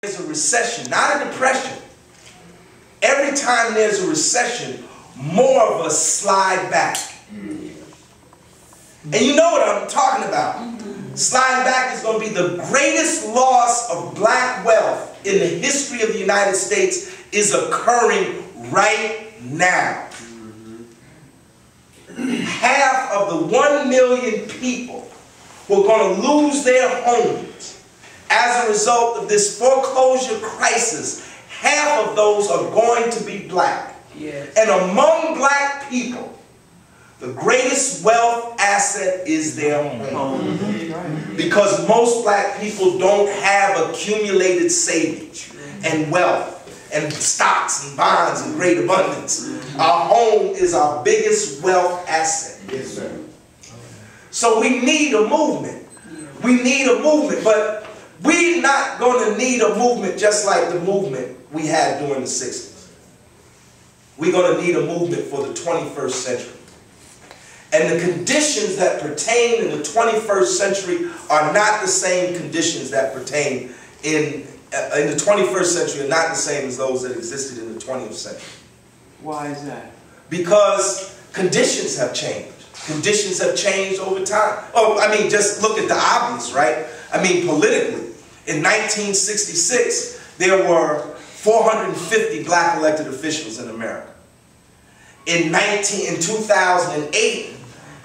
there's a recession, not a depression, every time there's a recession, more of us slide back. And you know what I'm talking about. Slide back is going to be the greatest loss of black wealth in the history of the United States is occurring right now. Half of the 1 million people who are going to lose their homes as a result of this foreclosure crisis, half of those are going to be black. Yes. And among black people, the greatest wealth asset is their home. Because most black people don't have accumulated savings and wealth and stocks and bonds in great abundance. Our home is our biggest wealth asset. Yes, sir. So we need a movement. We need a movement, but we're not going to need a movement just like the movement we had during the 60s. We're going to need a movement for the 21st century. And the conditions that pertain in the 21st century are not the same conditions that pertain in the 21st century, are not the same as those that existed in the 20th century. Why is that? Because conditions have changed. Conditions have changed over time. Oh, I mean, just look at the obvious, right? I mean, politically, in 1966, there were 450 black elected officials in America. In 2008,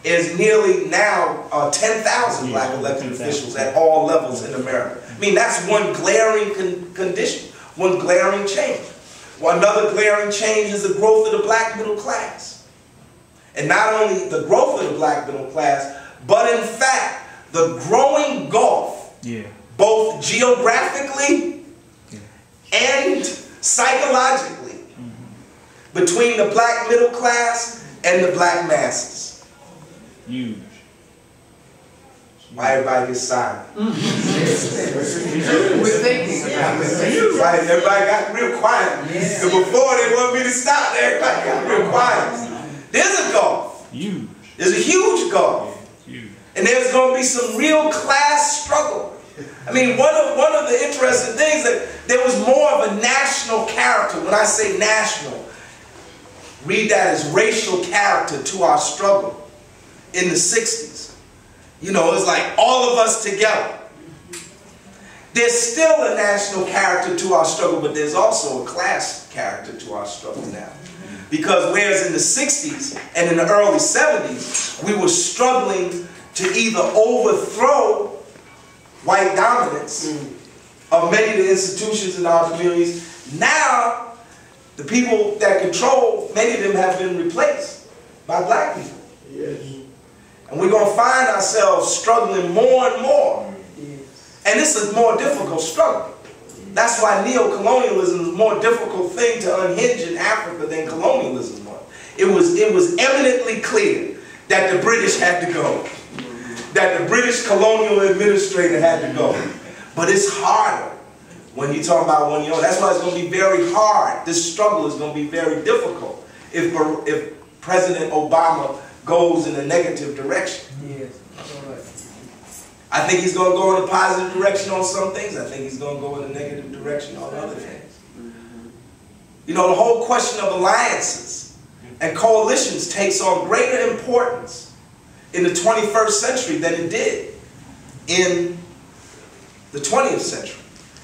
is nearly now 10,000 black elected officials at all levels in America. I mean, that's one glaring condition, one glaring change. Well, another glaring change is the growth of the black middle class. And not only the growth of the black middle class, but in fact, the growing gulf, both geographically and psychologically, between the black middle class and the black masses. Huge. Why everybody gets silent? We're thinking about it. Right, everybody got real quiet. And before they want me to stop, everybody got real quiet. There's a gulf. Huge. There's a huge gulf. And there's going to be some real class struggle. I mean, one of the interesting things that there was more of a national character. When I say national, read that as racial character to our struggle. In the 60s, you know, it's like all of us together. There's still a national character to our struggle, but there's also a class character to our struggle now. Because whereas in the 60s and in the early 70s, we were struggling to either overthrow white dominance of many of the institutions in our communities, now the people that control, many of them have been replaced by black people. Yes. And we're going to find ourselves struggling more and more. And this is a more difficult struggle. That's why neo-colonialism is a more difficult thing to unhinge in Africa than colonialism was. It was eminently clear that the British had to go. That the British colonial administrator had to go. But it's harder when you talk about when you're, that's why it's going to be very hard. This struggle is going to be very difficult if President Obama goes in a negative direction. Yes. I think he's going to go in a positive direction on some things. I think he's going to go in a negative direction on other things. You know, the whole question of alliances and coalitions takes on greater importance in the 21st century than it did in the 20th century.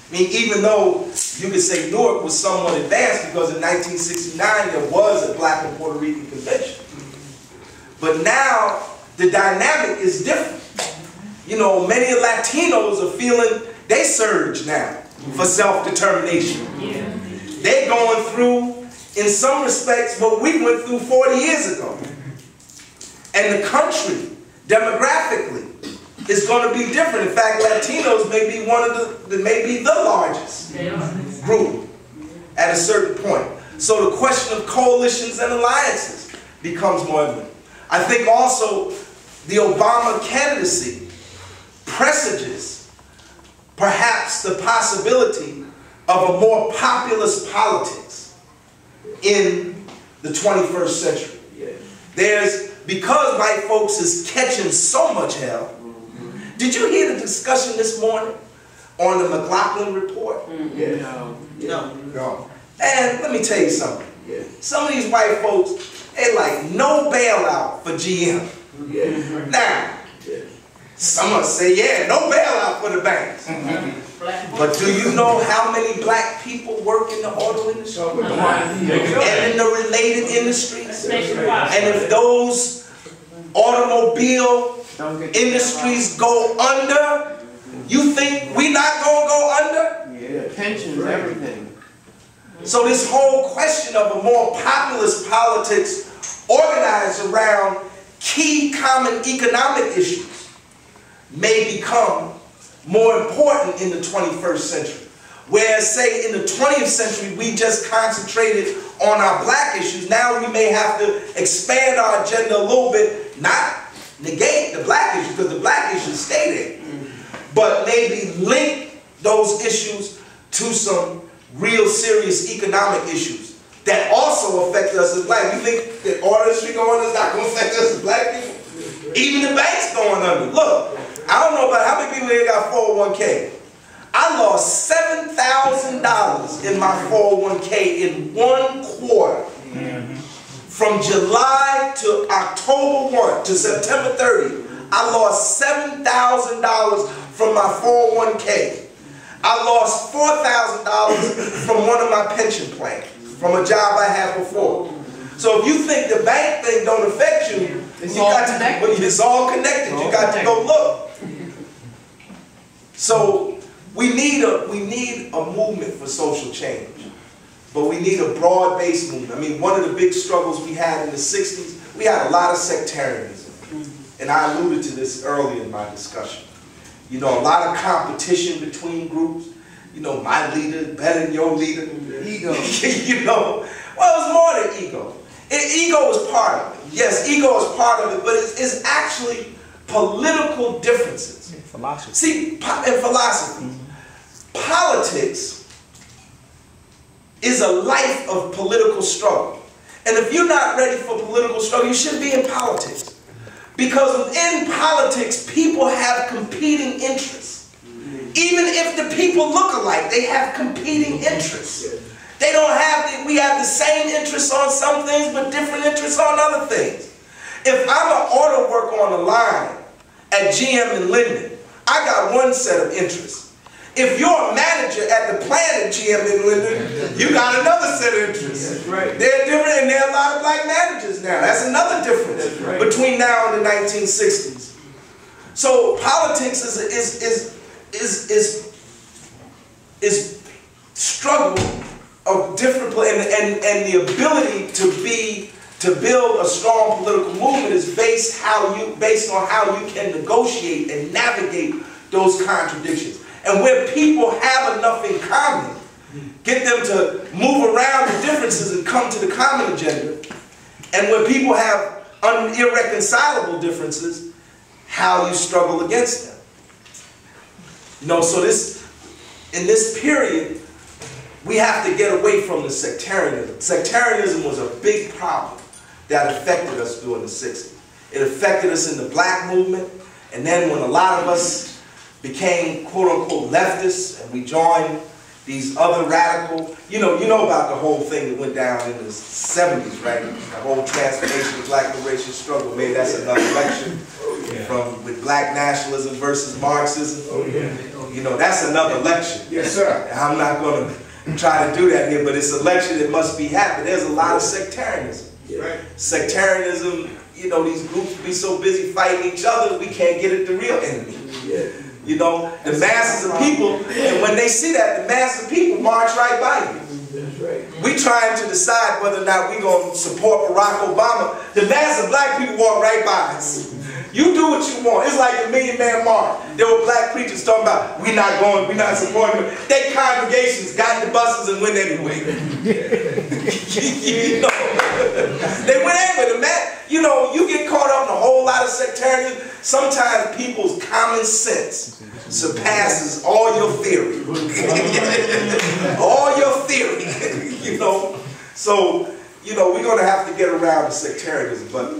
I mean, even though you could say Newark was somewhat advanced because in 1969 there was a Black and Puerto Rican convention. But now, the dynamic is different. You know, many Latinos are feeling they surge now for self-determination. They're going through, in some respects, what we went through 40 years ago. And the country, demographically, is going to be different. In fact, Latinos may be the largest group at a certain point. So the question of coalitions and alliances becomes more evident. I think also the Obama candidacy presages perhaps the possibility of a more populist politics in the 21st century. Because white folks is catching so much hell. Did you hear the discussion this morning on the McLaughlin report? No. And let me tell you something. Some of these white folks, they like no bailout for GM. Now, some of us say, yeah, no bailout for the banks. But do you know how many black people work in the auto industry? And in the related industries? And if those automobile industries go under, you think we not going to go under? Yeah, pensions, everything. So this whole question of a more populist politics organized around key common economic issues may become more important in the 21st century. Whereas, say, in the 20th century, we just concentrated on our black issues. Now we may have to expand our agenda a little bit, not negate the black issues, because the black issues stay there, but maybe link those issues to some real serious economic issues that also affect us as black. You think that auto industry going is not going to affect us as black people? Even the banks going under. Look, I don't know about how many people here got 401k. I lost $7,000 in my 401k in 1 quarter. From July to October 1 to September 30, I lost $7,000 from my 401k. I lost $4,000 from one of my pension plans, from a job I had before. So if you think the bank thing don't affect you, it's all connected. You got to go look. So we need a movement for social change, but we need a broad-based movement. I mean, one of the big struggles we had in the 60s, we had a lot of sectarianism, and I alluded to this earlier in my discussion. You know, a lot of competition between groups. You know, my leader better than your leader. Ego. You know, well, it's more than ego. Ego is part of it. Yes, ego is part of it, but it's actually political differences. Philosophy. See, in philosophy, politics is a life of political struggle. And if you're not ready for political struggle, you shouldn't be in politics. Because within politics, people have competing interests. Even if the people look alike, they have competing interests. They don't have, we have the same interests on some things, but different interests on other things. If I'm an auto worker on the line at GM in Linden, I got one set of interests. If you're a manager at the plant at GM in Linden, you got another set of interests. They're different, and there are a lot of black managers now. That's another difference between now and the 1960s. So politics is struggle of different, and the ability to build a strong political movement is based on how you can negotiate and navigate those contradictions. And where people have enough in common, get them to move around the differences and come to the common agenda. And where people have irreconcilable differences, how you struggle against them. You know, so in this period, we have to get away from the sectarianism. Sectarianism was a big problem that affected us during the 60s. It affected us in the black movement, and then when a lot of us became quote-unquote leftists, and we joined these other radical, you know about the whole thing that went down in the 70s, right? The whole transformation of black liberation struggle. Maybe that's another lecture with black nationalism versus Marxism. You know, that's another lecture. Yes, sir. I'm not going to try to do that here, but it's a lecture that must be happening. There's a lot of sectarianism. Sectarianism, you know, these groups be so busy fighting each other, we can't get at the real enemy. You know, the masses of people, and when they see that, the masses of people march right by you. We trying to decide whether or not we're going to support Barack Obama. The mass of black people walk right by us. You do what you want. It's like the Million Man March. There were black preachers talking about, we're not supporting them. Their congregations got in the buses and went anyway. You know, they went anyway. You know, you get caught up in a whole lot of sectarianism. Sometimes people's common sense surpasses all your theory. All your theory. You know, so, you know, we're going to have to get around the sectarianism, but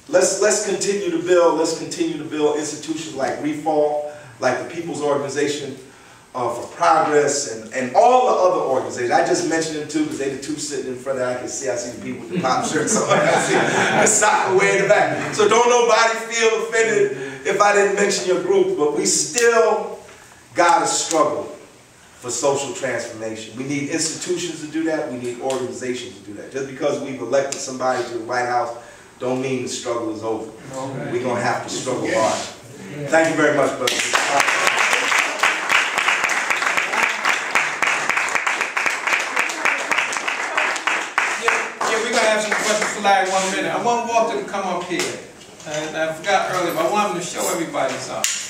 let's continue to build. Let's continue to build institutions like Reform, like the People's Organization for Progress and all the other organizations. I just mentioned them too because they're the two sitting in front of I see the people with the pop shirts on. I see the soccer way in the back. So don't nobody feel offended if I didn't mention your group, but we still gotta struggle for social transformation. We need institutions to do that. We need organizations to do that. Just because we've elected somebody to the White House don't mean the struggle is over. Okay. We're going to have to struggle hard. Thank you very much, brother. We're going to have some questions for Larry 1 minute. I want Walter to come up here. And I forgot earlier, but I want him to show everybody something.